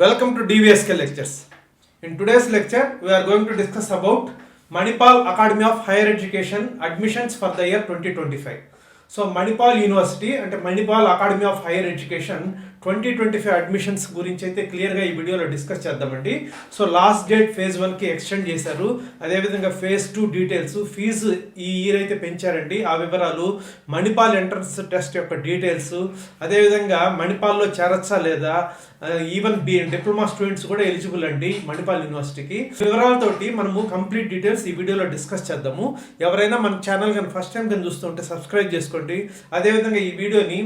Welcome to DVSK lectures. In today's lecture, we are going to discuss about Manipal Academy of Higher Education admissions for the year 2025. So Manipal University and Manipal Academy of Higher Education 2025 admissions గురించి అయితే క్లియర్గా ఈ వీడియోలో discuss చేద్దామండి. So last date phase 1కి extend చేశారు. అదేవిధంగా phase 2 details, fee ఈ ఇయర్ అయితే పెంచారండి, ఆ వివరాలు, మణిపాల్ ఎంట్రన్స్ టెస్ట్ యొక్క డీటెయిల్స్, అదేవిధంగా మణిపాల్లో చేరచ్చా లేదా, ఈవెన్ డిప్లొమా స్టూడెంట్స్ కూడా ఎలిజిబుల్ అండి మణిపాల్ యూనివర్సిటీకి. వివరాలతోటి మనము కంప్లీట్ డీటెయిల్స్ ఈ వీడియోలో డిస్కస్ చేద్దాము. ఎవరైనా మన ఛానల్ కానీ ఫస్ట్ టైం కానీ చూస్తుంటే సబ్స్క్రైబ్ చేసుకోండి. అదేవిధంగా ఈ వీడియోని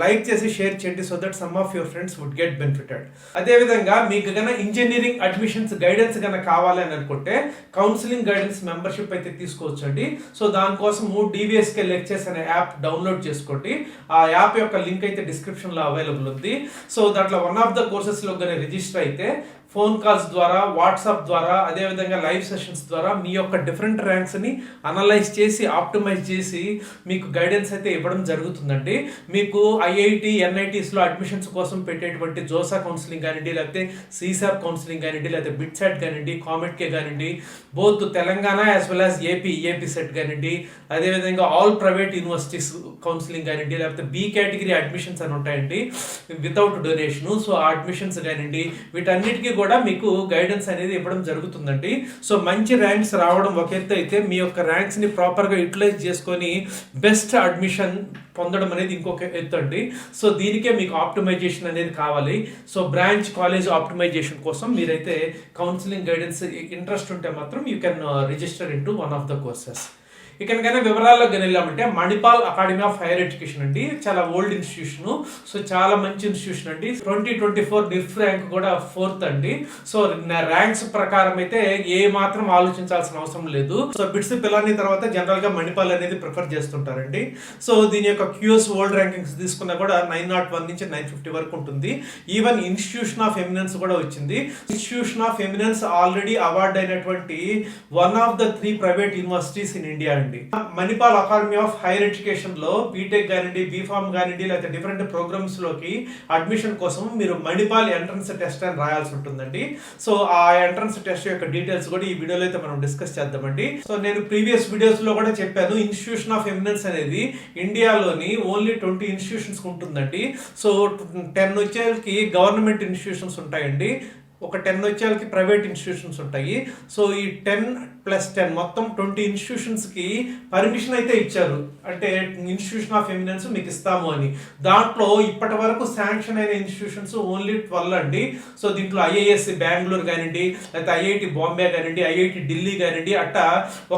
లైక్ చేసి షేర్ చేయండి, so that some of your friends would get benefited. అదేవిధంగా మీకు గన ఇంజనీరింగ్ అడ్మిషన్స్ గైడెన్స్ గన కావాలి అని అనుకుంటే కౌన్సిలింగ్ గైడెన్స్ మెంబర్షిప్ అయితే తీసుకోవచ్చు అండి. సో దానికోసము DVSK లెక్చర్స్ అనే యాప్ డౌన్లోడ్ చేసుకోండి. ఆ యాప్ యొక్క లింక్ అయితే డిస్క్రిప్షన్లో అవైలబుల్ ఉంది. సో దాంట్లో వన్ ఆఫ్ ద కోర్సెస్లో కానీ రిజిస్టర్ అయితే ఫోన్ కాల్స్ ద్వారా, వాట్సాప్ ద్వారా, అదేవిధంగా లైవ్ సెషన్స్ ద్వారా మీ యొక్క డిఫరెంట్ ర్యాంక్స్ని అనలైజ్ చేసి ఆప్టిమైజ్ చేసి మీకు గైడెన్స్ అయితే ఇవ్వడం జరుగుతుందండి. మీకు IIT, NITస్లో అడ్మిషన్స్ కోసం పెట్టేటువంటి జోసా కౌన్సిలింగ్ కానివ్వండి, లేకపోతే CSAP కౌన్సిలింగ్ కానివ్వండి, లేకపోతే బిట్సాట్ కానివ్వండి, కామెట్కే కానివ్వండి, both Telangana as well as AP set కానివ్వండి, అదేవిధంగా ఆల్ ప్రైవేట్ యూనివర్సిటీస్ కౌన్సిలింగ్ కానివ్వండి, లేకపోతే B కేటగిరీ అడ్మిషన్స్ అని ఉంటాయండి వితౌట్ డొనేషన్. సో ఆ అడ్మిషన్స్ కానివ్వండి, వీటన్నిటికీ కూడా మీకు గైడెన్స్ అనేది ఇవ్వడం జరుగుతుందండి. సో మంచి ర్యాంక్స్ రావడం ఒక ఎత్తు అయితే, మీ యొక్క ర్యాంక్స్ ని ప్రాపర్ గా యూటిలైజ్ చేసుకొని బెస్ట్ అడ్మిషన్ పొందడం అనేది ఇంకొక ఎత్తు అండి. సో దీనికే మీకు ఆప్టిమైజేషన్ అనేది కావాలి. సో బ్రాంచ్ కాలేజ్ ఆప్టిమైజేషన్ కోసం మీరైతే కౌన్సిలింగ్ గైడెన్స్ ఇంట్రెస్ట్ ఉంటే మాత్రం you can register into one of the courses. ఇకనకైనా వివరాల్లోకి వెళ్ళామంటే Manipal academy of hire education అండి, చాలా ఓల్డ్ ఇన్స్టిట్యూషన్. సో చాలా మంచి ఇన్స్టిట్యూషన్ అండి. 2024 NIRF ర్యాంక్ కూడా 4th అండి. సో ర్యాంక్స్ ప్రకారం అయితే ఏ మాత్రం ఆలోచించాల్సిన అవసరం లేదు. సో బిట్స్ పిలాని తర్వాత జనరల్ గా మణిపాల్ అనేది ప్రిఫర్ చేస్తుంటారండి. సో దీని యొక్క QS వరల్డ్ ర్యాంకింగ్స్ తీసుకున్నా కూడా 901 నుంచి 950 వరకు ఉంటుంది. ఈవెన్ ఇన్స్టిట్యూషన్ ఆఫ్ ఎమినెన్స్ కూడా వచ్చింది. Institution of eminence already award అయినటువంటి one of the 3 private universities in India అండి. Manipal academy of hire education లో బీటెక్ కానివ్వండి, బీఫార్మ్ కానివ్వండి, లేకపోతే డిఫరెంట్ ప్రోగ్రామ్స్ లోకి అడ్మిషన్ కోసం మీరు మణిపాల్ ఎంట్రన్స్ టెస్ట్ అని రాయాల్సి ఉంటుందండి. సో ఆ ఎంట్రన్స్ టెస్ట్ యొక్క డీటెయిల్స్ కూడా ఈ వీడియోలో అయితే మనం డిస్కస్ చేద్దామండి. సో నేను ప్రీవియస్ వీడియోస్ లో కూడా చెప్పాను, ఇన్స్టిట్యూషన్ ఆఫ్ ఎమినెన్స్ అనేది ఇండియాలోని ఓన్లీ 20 ఇన్స్టిట్యూషన్స్ ఉంటుందండి. సో 10 వచ్చేకి గవర్నమెంట్ ఇన్స్టిట్యూషన్స్ ఉంటాయండి, ఒక 10 వచ్చేకి ప్రైవేట్ ఇన్స్టిట్యూషన్స్ ఉంటాయి. సో ఈ 10+10 మొత్తం 20 ఇన్స్టిట్యూషన్స్ కి పర్మిషన్ అయితే ఇచ్చారు, అంటే ఇన్స్టిట్యూషన్ ఆఫ్ ఎమినెన్స్ మీకు ఇస్తాము అని. దాంట్లో ఇప్పటి వరకు శాంక్షన్ అయిన ఇన్స్టిట్యూషన్స్ ఓన్లీ 12 అండి. సో దీంట్లో IIS బెంగళూరు కానివ్వండి, లేకపోతే IIT బాంబే కానివ్వండి, IIT ఢిల్లీ కానివ్వండి, అట్టా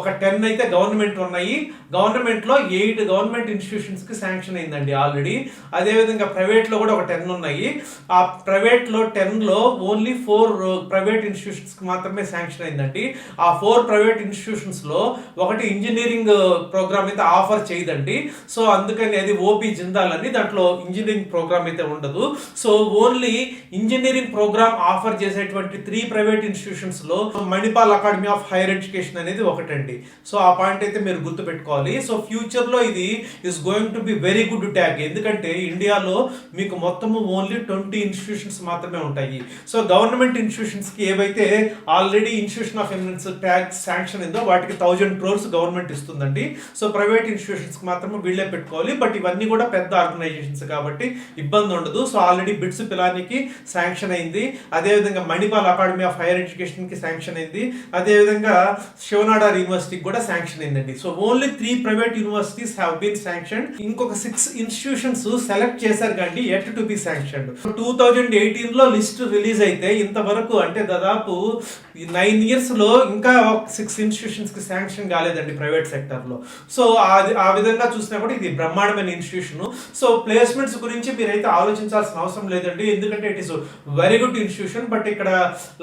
ఒక 10 అయితే గవర్నమెంట్ ఉన్నాయి. గవర్నమెంట్ లో 8 గవర్నమెంట్ ఇన్స్టిట్యూషన్స్ కి శాంక్షన్ అయిందండి ఆల్రెడీ. అదేవిధంగా ప్రైవేట్ లో కూడా ఒక 10 ఉన్నాయి. ఆ ప్రైవేట్ లో 10 లో ఓన్లీ 4 ప్రైవేట్ ఇన్స్టిట్యూషన్స్ కి మాత్రమే శాంక్షన్ అయిందండి. ఆ 4 ప్రైవేట్ ఇన్స్టిట్యూషన్స్ లో ఒకటి ఇంజనీరింగ్ ప్రోగ్రామ్ అయితే ఆఫర్ చేయదండి. సో అందుకని అది OP జిందాల్ అని, దాంట్లో ఇంజనీరింగ్ ప్రోగ్రామ్ అయితే ఉండదు. So only engineering programme offer చేసేటువంటి 3 ప్రైవేట్ ఇన్స్టిట్యూషన్స్ లో Manipal academy of hire Education అనేది ఒకటండి. సో ఆ పాయింట్ అయితే మీరు గుర్తు పెట్టుకోవాలి. సో ఫ్యూచర్ లో ఇది is going to be very good tag, ఎందుకంటే ఇండియాలో మీకు మొత్తము ఓన్లీ 20 ఇన్స్టిట్యూషన్స్ మాత్రమే ఉంటాయి. సో గవర్నమెంట్ ఇన్స్టిట్యూషన్స్ కి ఏవైతే already institution of eminence tag sanction ఉందో వాటికి 1000 crores గవర్నమెంట్ ఇస్తుందండి. సో ప్రైవేట్ ఇన్స్టిట్యూషన్స్ కి మాత్రం వీళ్ళే పెట్టుకోవాలి. బట్ ఇవన్నీ కూడా పెద్ద ఆర్గనైజేషన్స్ కాబట్టి ఇబ్బంది ఉండదు. సో ఆల్రెడీ బిట్స్ పిలానికి శాంక్షన్ అయింది, అదేవిధంగా Manipal academy of higher education కి శాంక్షన్ అయింది, అదేవిధంగా శివనాడార్ యూనివర్సిటీకి కూడా శాంక్షన్ అయిందండి. So only 3 private universities have been sanction. ఇంకొక 6 ఇన్స్టిట్యూషన్స్ సెలెక్ట్ చేశారు కానీ ఎట్ టు బి శాంక్షన్. 2018 లో లిస్ట్ రిలీజ్ అయితే ఇంతవరకు అంటే దాదాపు 9 years లో ఇంకా 6 ఇన్స్టిట్యూషన్స్ కి శాంక్షన్ కాలేదండి ప్రైవేట్ సెక్టర్ లో. సో ఆ విధంగా చూసినా కూడా ఇది బ్రహ్మాండమైన ఇన్స్టిట్యూషన్. సో ప్లేస్మెంట్స్ గురించి మీరైతే ఆలోచించాల్సిన అవసరం లేదండి, ఎందుకంటే it is very good institution. But ఇక్కడ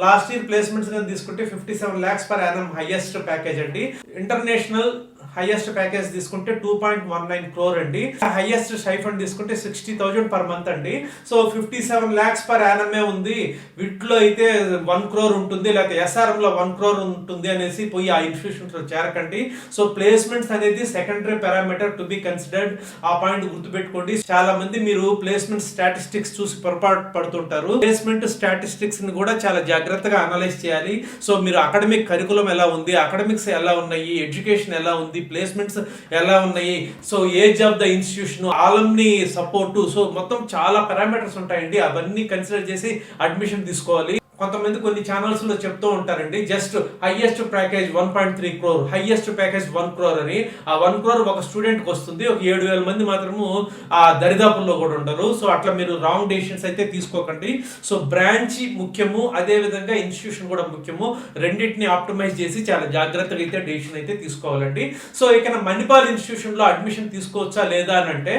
లాస్ట్ ఇయర్ ప్లేస్మెంట్స్ తీసుకుంటే 57 lakhs per annum highest package అండి. ఇంటర్నేషనల్ హైయెస్ట్ ప్యాకేజ్ తీసుకుంటే 2.19 crore అండి. హైయెస్ట్ స్టైఫండ్ తీసుకుంటే 60,000 per month అండి. సో 57 lakhs per annum ఉంది. వీటిలో అయితే 1 crore ఉంటుంది, లేకపోతే SRM లో 1 crore ఉంటుంది అనేసి పోయి ఆ ఇన్స్టిట్యూషన్స్ లో చేరకండి. సో ప్లేస్మెంట్స్ అనేది secondary parameter to be considered. ఆ పాయింట్ గుర్తుపెట్టుకోండి. చాలా మంది మీరు ప్లేస్మెంట్ స్టాటిస్టిక్స్ చూసి పొరపాటు పడుతుంటారు. ప్లేస్మెంట్ స్టాటిస్టిక్స్ ని కూడా చాలా జాగ్రత్తగా అనలైజ్ చేయాలి. సో మీరు అకాడమిక్ కరికులం ఎలా ఉంది, అకాడమిక్స్ ఎలా ఉన్నాయి, ఎడ్యుకేషన్ ఎలా ఉంది, ప్లేస్మెంట్స్ ఎలా ఉన్నాయి, so age of the institution, alumni support, so మొత్తం చాలా పారామీటర్స్ ఉంటాయండి. అవన్నీ కన్సిడర్ చేసి అడ్మిషన్ తీసుకోవాలి. కొంతమంది కొన్ని ఛానల్స్ లో చెప్తూ ఉంటారండి, just highest package 1.3 crore, highest package 1 crore అని. ఆ 1 crore ఒక స్టూడెంట్ కి వస్తుంది, ఒక 7,000 మంది మాత్రము ఆ దరిదాపుల్లో కూడా ఉండరు. సో అట్లా మీరు రాంగ్ డెసిషన్స్ అయితే తీసుకోకండి. సో బ్రాంచ్ ముఖ్యము, అదే విధంగా ఇన్స్టిట్యూషన్ కూడా ముఖ్యము. రెండింటిని ఆప్టిమైజ్ చేసి చాలా జాగ్రత్తగా అయితే డెసిషన్ అయితే తీసుకోవాలండి. సో ఇక మణిపాల్ ఇన్స్టిట్యూషన్ లో అడ్మిషన్ తీసుకోవచ్చా లేదా అని అంటే,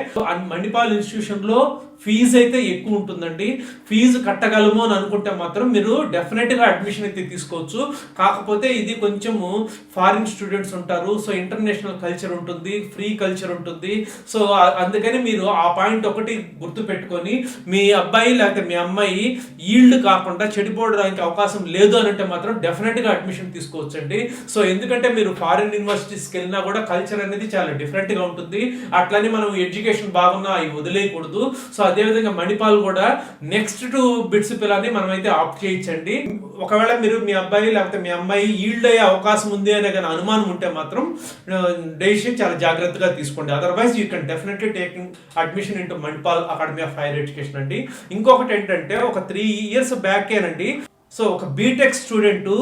మణిపాల్ ఇన్స్టిట్యూషన్ లో ఫీజు అయితే ఎక్కువ ఉంటుందండి. ఫీజు కట్టగలము అని అనుకుంటే మాత్రం మీరు డెఫినెట్ గా అడ్మిషన్ అయితే తీసుకోవచ్చు. కాకపోతే ఇది కొంచెము ఫారిన్ స్టూడెంట్స్ ఉంటారు, సో ఇంటర్నేషనల్ కల్చర్ ఉంటుంది, ఫ్రీ కల్చర్ ఉంటుంది. సో అందుకని మీరు ఆ పాయింట్ ఒకటి గుర్తు పెట్టుకొని మీ అబ్బాయి లేకపోతే మీ అమ్మాయి ఈల్డ్ కాకుండా చెడిపోవడానికి అవకాశం లేదు అని అంటే మాత్రం డెఫినెట్ గా అడ్మిషన్ తీసుకోవచ్చండి. సో ఎందుకంటే మీరు ఫారిన్ యూనివర్సిటీస్కి వెళ్ళినా కూడా కల్చర్ అనేది చాలా డిఫరెంట్ గా ఉంటుంది. అట్లని మనం ఎడ్యుకేషన్ బాగున్నా అవి వదిలేయకూడదు. సో అదేవిధంగా మణిపాల్ కూడా నెక్స్ట్ టు బిట్స్ పిల్లని మనం అయితే ఆప్ట్ చేయొచ్చండి. ఒకవేళ మీరు మీ అబ్బాయి లేకపోతే మీ అమ్మాయి ఈల్డ్ అయ్యే అవకాశం ఉంది అనే కానీ అనుమానం ఉంటే మాత్రం డెసిషన్ చాలా జాగ్రత్తగా తీసుకోండి. Otherwise you can definitely take admission into Manipal academy of hire education అండి. ఇంకొకటి ఏంటంటే ఒక 3 years బ్యాకేనండి, సో ఒక బీటెక్ స్టూడెంట్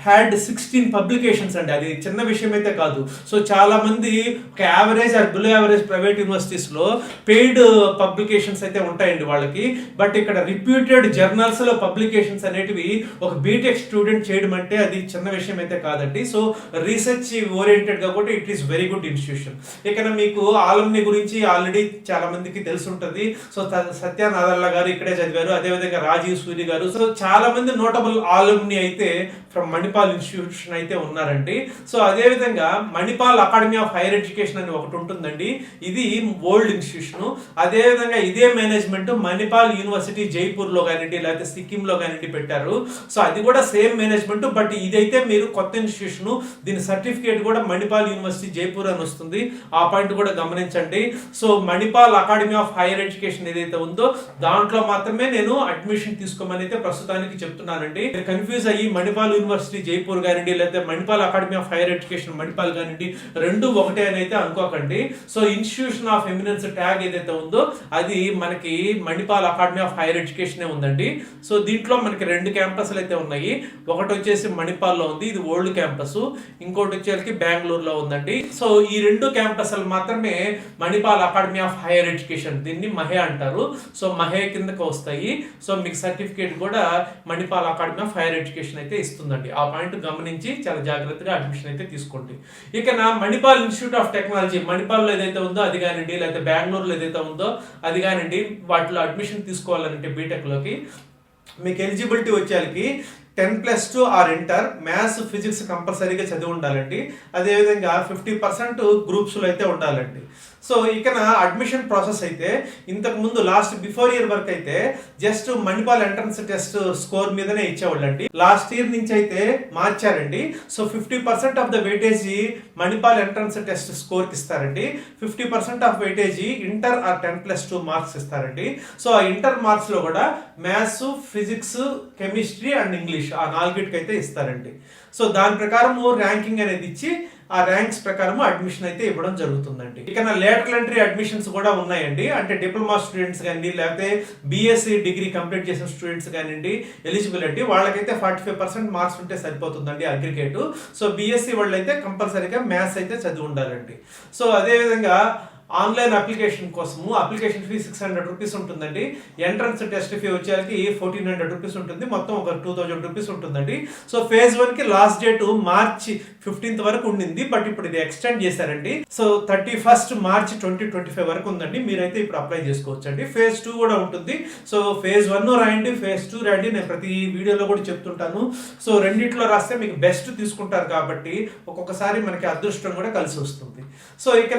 హ్యాడ్ 16 పబ్లికేషన్స్ అండి. అది చిన్న విషయం అయితే కాదు. సో చాలా మంది ఒక average are below average private universities లో పెయిడ్ పబ్లికేషన్స్ అయితే ఉంటాయండి వాళ్ళకి. బట్ ఇక్కడ రిప్యూటెడ్ జర్నల్స్ లో పబ్లికేషన్స్ అనేటివి ఒక బీటెక్ స్టూడెంట్ చేయడం అంటే అది చిన్న విషయం అయితే కాదండి. సో రీసెర్చ్ ఓరియంటెడ్ కాబట్టి it is very good institution. ఇక్కడ మీకు ఆలంని గురించి ఆల్రెడీ చాలా మందికి తెలిసి ఉంటుంది. సో సత్య నాదల్లా గారు ఇక్కడే చదివారు, అదేవిధంగా రాజీవ్ సూరి గారు. సో చాలా మంది నోటబుల్ ఆలంని అయితే ఫ్రమ్ మణిపాల్ ఇన్స్టిట్యూషన్ అయితే ఉన్నారండి. సో అదే విధంగా Manipal academy of higher education అని ఒకటి ఉంటుందండి. ఇది ఓల్డ్ ఇన్స్టిట్యూషన్. అదే విధంగా ఇదే మేనేజ్మెంట్ మణిపాల్ యూనివర్సిటీ జైపూర్ లో కానివ్వండి లేకపోతే సిక్కిం లో కానివ్వండి పెట్టారు. సో అది కూడా సేమ్ మేనేజ్మెంట్. బట్ ఇదైతే మీరు కొత్త ఇన్స్టిట్యూషన్, దీని సర్టిఫికేట్ కూడా మణిపాల్ యూనివర్సిటీ జైపూర్ అని వస్తుంది. ఆ పాయింట్ కూడా గమనించండి. So Manipal academy of higher education ఏదైతే ఉందో దాంట్లో మాత్రమే నేను అడ్మిషన్ తీసుకోమని అయితే ప్రస్తుతానికి చెప్తున్నానండి. కన్ఫ్యూజ్ అయ్యి మణిపాల్ యూనివర్సిటీ జైపూర్ కానివ్వండి లేకపోతే Manipal academy of higher education Manipal కానివ్వండి, రెండు ఒకటే అని అయితే అనుకోకండి. So institution of eminence tag ఏదైతే ఉందో అది మనకి Manipal academy of higher education ఉందండి. సో దీంట్లో మనకి 2 క్యాంపస్లు అయితే ఉన్నాయి. ఒకటి వచ్చేసి మణిపాల్లో ఉంది, ఇది ఓల్డ్ క్యాంపస్. ఇంకోటి వచ్చేసరికి బెంగళూరులో ఉందండి. సో ఈ 2 క్యాంపస్లు మాత్రమే Manipal academy of higher education, దీన్ని మహే అంటారు. సో మహే కిందకి వస్తాయి. సో మీకు సర్టిఫికేట్ కూడా Manipal academy of higher education అయితే ఇస్తుందండి. ఆ పాయింట్ గమనించి చాలా జాగ్రత్తగా అడ్మిషన్ అయితే తీసుకోండి. ఇక నా మణిపాల్ ఇన్స్టిట్యూట్ ఆఫ్ టెక్నాలజీ మణిపాల్లో ఏదైతే ఉందో అది కానివ్వండి లేకపోతే బెంగళూరులో ఏదైతే ఉందో అది కానివ్వండి, వాటిలో అడ్మిషన్ తీసుకోవాలంటే బీటెక్ లోకి మీకు ఎలిజిబిలిటీ వచ్చేకి 10+2 ఆర్ ఇంటర్, మ్యాథ్స్ ఫిజిక్స్ కంపల్సరీగా చదివి ఉండాలండి. అదేవిధంగా 50% గ్రూప్స్లో అయితే ఉండాలండి. సో ఇక అడ్మిషన్ ప్రాసెస్ అయితే ఇంతకు ముందు బిఫోర్ ఇయర్ వరకు అయితే just Manipal entrance test score మీదనే ఇచ్చేవాళ్ళండి. లాస్ట్ ఇయర్ నుంచి అయితే మార్చారండి. So 50% of the weightage Manipal entrance test score కి ఇస్తారండి. 50% of weightage inter or 10+2 marks ఇస్తారండి. సో ఆ ఇంటర్ మార్క్స్ లో కూడా maths, physics, chemistry and English ఆ 4కి అయితే ఇస్తారండి. సో దాని ప్రకారం ర్యాంకింగ్ అనేది ఇచ్చి ఆ ర్యాంక్స్ ప్రకారం అడ్మిషన్ అయితే ఇవ్వడం జరుగుతుందండి. ఇక లేటరల్ ఎంట్రీ అడ్మిషన్స్ కూడా ఉన్నాయండి. అంటే డిప్లొమా స్టూడెంట్స్ కానీ లేకపోతే బీఎస్సీ డిగ్రీ కంప్లీట్ చేసిన స్టూడెంట్స్ కానివ్వండి ఎలిజిబుల్ అండి. వాళ్ళకైతే 45% మార్క్స్ ఉంటే సరిపోతుందండి అగ్రిగేట్. సో బీఎస్సీ వాళ్ళు అయితే కంపల్సరీగా మ్యాథ్స్ అయితే చదివి ఉండాలండి. సో అదేవిధంగా ఆన్లైన్ అప్లికేషన్ కోసము అప్లికేషన్ ఫీ 600 రూపీస్ ఉంటుందండి. ఎంట్రన్స్ టెస్ట్ ఫీ వచ్చేసరికి 1400 రూపీస్ ఉంటుంది. మొత్తం ఒక 2000 రూపీస్ ఉంటుందండి. సో ఫేజ్ 1 కి లాస్ట్ డేట్ మార్చి 15th వరకు ఉండింది, బట్ ఇప్పుడు ఇది ఎక్స్టెండ్ చేశారండి. సో 31st మార్చ్ 2025 వరకు ఉందండి. మీరైతే ఇప్పుడు అప్లై చేసుకోవచ్చు అండి. ఫేజ్ 2 కూడా ఉంటుంది. సో ఫేజ్ 1 రాయండి, ఫేజ్ 2 రాయండి. నేను ప్రతి వీడియోలో కూడా చెప్తుంటాను. సో రెండిట్లో రాస్తే మీకు బెస్ట్ తీసుకుంటారు కాబట్టి ఒక్కొక్కసారి మనకి అదృష్టం కూడా కలిసి వస్తుంది. సో ఇక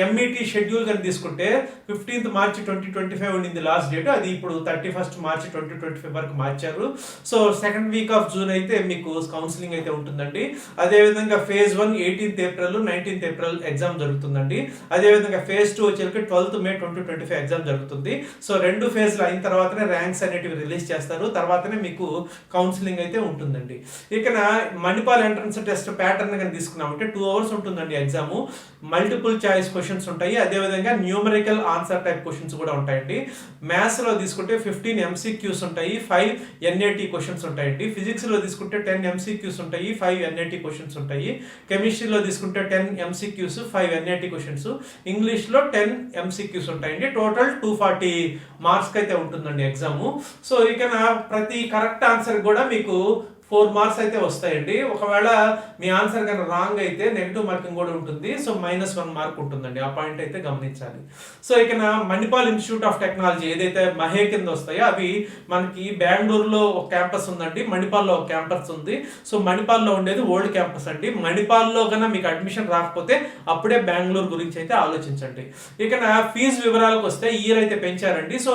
ఎంఈటీ షెడ్యూల్ కానీ తీసుకుంటే 15th మార్చ్ 2025 ఉండింది లాస్ట్ డేట్. అది ఇప్పుడు 31st మార్చ్ 2025 వరకు మార్చారు. So second week off June అయితే మీకు కౌన్సిలింగ్ అయితే ఉంటుందండి. అదేవిధంగా phase 1 18th April 19th April exam జరుగుతుందండి. అదేవిధంగా ఫేజ్ 2 వచ్చేసరికి 12th మే 2025 ఎగ్జామ్ జరుగుతుంది. సో రెండు ఫేజ్లు అయిన తర్వాతనే ర్యాంక్స్ అనేటివి రిలీజ్ చేస్తారు, తర్వాతనే మీకు కౌన్సిలింగ్ అయితే ఉంటుందండి. ఇక మణిపాల్ ఎంట్రన్స్ టెస్ట్ ప్యాటర్న్ కానీ తీసుకున్నామంటే 2 hours ఉంటుందండి ఎగ్జామ్. మల్టిపుల్ చాయిస్ క్వశ్చన్స్ ఉంటాయి, అదేవిధంగా న్యూమరికల్ ఆన్సర్ టైప్ క్వశ్చన్స్ కూడా ఉంటాయండి. మ్యాథ్స్ లో తీసుకుంటే 15 MCQs ఉంటాయి, 5 NAT క్వశ్చన్స్ ఉంటాయండి. ఫిజిక్స్ లో తీసుకుంటే 10 MCQs ఉంటాయి, 5 NAT క్వశ్చన్స్ ఉంటాయి. కెమిస్ట్రీలో తీసుకుంటే 10 MCQs, 5 NAT క్వశ్చన్స్. ఇంగ్లీష్ లో 10 MCQs ఉంటాయండి. టోటల్ 240 మార్క్స్ అయితే ఉంటుందండి ఎగ్జామ్. సో ఇక ప్రతి కరెక్ట్ ఆన్సర్ కూడా మీకు 4 మార్క్స్ అయితే వస్తాయండి. ఒకవేళ మీ ఆన్సర్ కనుక రాంగ్ అయితే నెగిటివ్ మార్కింగ్ కూడా ఉంటుంది. సో -1 మార్క్ ఉంటుందండి. ఆ పాయింట్ అయితే గమనించాలి. సో ఇక మణిపాల్ ఇన్స్టిట్యూట్ ఆఫ్ టెక్నాలజీ ఏదైతే మహే కింద వస్తాయో అవి మనకి బెంగళూరులో ఒక క్యాంపస్ ఉందండి, మణిపాల్లో ఒక క్యాంపస్ ఉంది. సో మణిపాల్లో ఉండేది ఓల్డ్ క్యాంపస్ అండి. మణిపాల్లో కన్నా మీకు అడ్మిషన్ రాకపోతే అప్పుడే బెంగళూరు గురించి అయితే ఆలోచించండి. ఇక ఫీజు వివరాలకు వస్తే ఇయర్ అయితే పెంచారండి. సో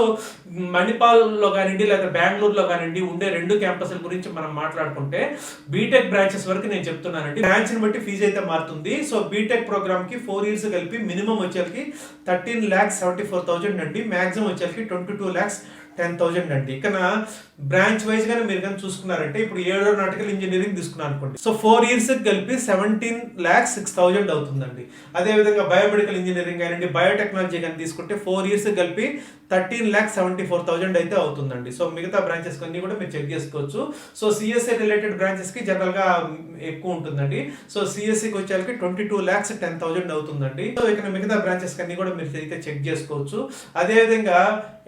మణిపాల్లో కానివ్వండి లేదా బెంగళూరులో కానివ్వండి ఉండే 2 క్యాంపస్ల గురించి మనం మాట్లాడుకుంటే బీటెక్ బ్రాంచెస్ వరకు నేను చెప్తున్నానండి. బ్రాంచ్ ని బట్టి ఫీజు అయితే మారుతుంది. సో బీటెక్ ప్రోగ్రామ్ కి 4 years కలిపి మినిమం వచ్చేసరికి 13,74,000 అండి. మాక్సిమం వచ్చేసరికి 22,10,000 అండి. ఇక బ్రాంచ్ వైజ్ గా మీరు కానీ చూసుకున్నారంటే ఇప్పుడు ఏరోనాటికల్ ఇంజనీరింగ్ తీసుకున్నారు అనుకోండి. సో 4 years కలిపి 17,06,000 అవుతుందండి. అదేవిధంగా బయోమెడికల్ ఇంజనీరింగ్ కానివ్వండి, బయోటెక్నాలజీ కానీ తీసుకుంటే 4 years కలిపి 13,74,000 అయితే అవుతుందండి. సో మిగతా బ్రాంచెస్ అన్ని కూడా మీరు చెక్ చేసుకోవచ్చు. సో సిఎస్సి రిలేటెడ్ బ్రాంచెస్ కి జనరల్ గా ఎక్కువ ఉంటుందండి. సో సిఎస్సికి వచ్చేసరికి 22,10,000 అవుతుందండి. సో ఇక్కడ మిగతా బ్రాంచెస్ అన్ని కూడా మీరు అయితే చెక్ చేసుకోవచ్చు. అదేవిధంగా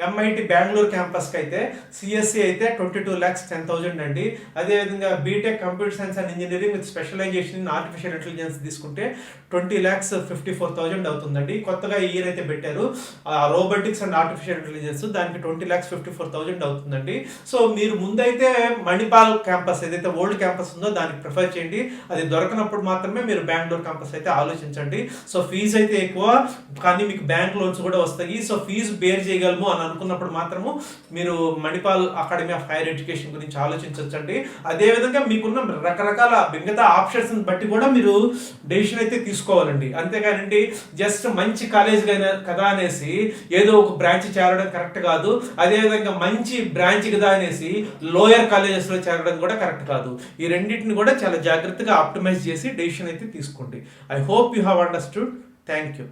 ఎంఐటి బెంగళూరు క్యాంపస్ కి అయితే సిఎస్సి అయితే 22,10,000 అండి. అదేవిధంగా B Tech computer science and engineering with specialisation in artificial intelligence తీసుకుంటే 20,54,000 అవుతుందండి. కొత్తగా ఈ ఇయర్ అయితే పెట్టారు రోబోటిక్స్ అండ్ ఆర్టిఫిషియల్ ఇంటెలిజెన్స్, దానికి 20,54,000 అవుతుందండి. సో మీరు ముందైతే మణిపాల్ క్యాంపస్ ఏదైతే ఓల్డ్ క్యాంపస్ ఉందో దానికి ప్రిఫర్ చేయండి. అది దొరకనప్పుడు మాత్రమే మీరు బెంగళూరు క్యాంపస్ అయితే ఆలోచించండి. సో ఫీజు అయితే ఎక్కువ, కానీ మీకు బ్యాంక్ లోన్స్ కూడా వస్తాయి. సో ఫీజు బేర్ చేయగలము అని అనుకున్నప్పుడు మాత్రము మీరు Manipal academy of higher education గురించి ఆలోచించండి. అదే విధంగా మీకున్న రకరకాల మిగతా ఆప్షన్స్ బట్టి కూడా మీరు డెసిషన్ అయితే తీసుకోవాలండి. అంతేగానండి జస్ట్ మంచి కాలేజ్ కదా అనేసి ఏదో ఒక బ్రాంచ్ చేరడం కరెక్ట్ కాదు. అదే విధంగా మంచి బ్రాంచ్ కదా అనేసి లోయర్ కాలేజెస్ లో చేరడం కూడా కరెక్ట్ కాదు. ఈ రెండింటిని కూడా చాలా జాగ్రత్తగా ఆప్టిమైజ్ చేసి డెసిషన్ అయితే తీసుకోండి. I hope you have understood. Thank you.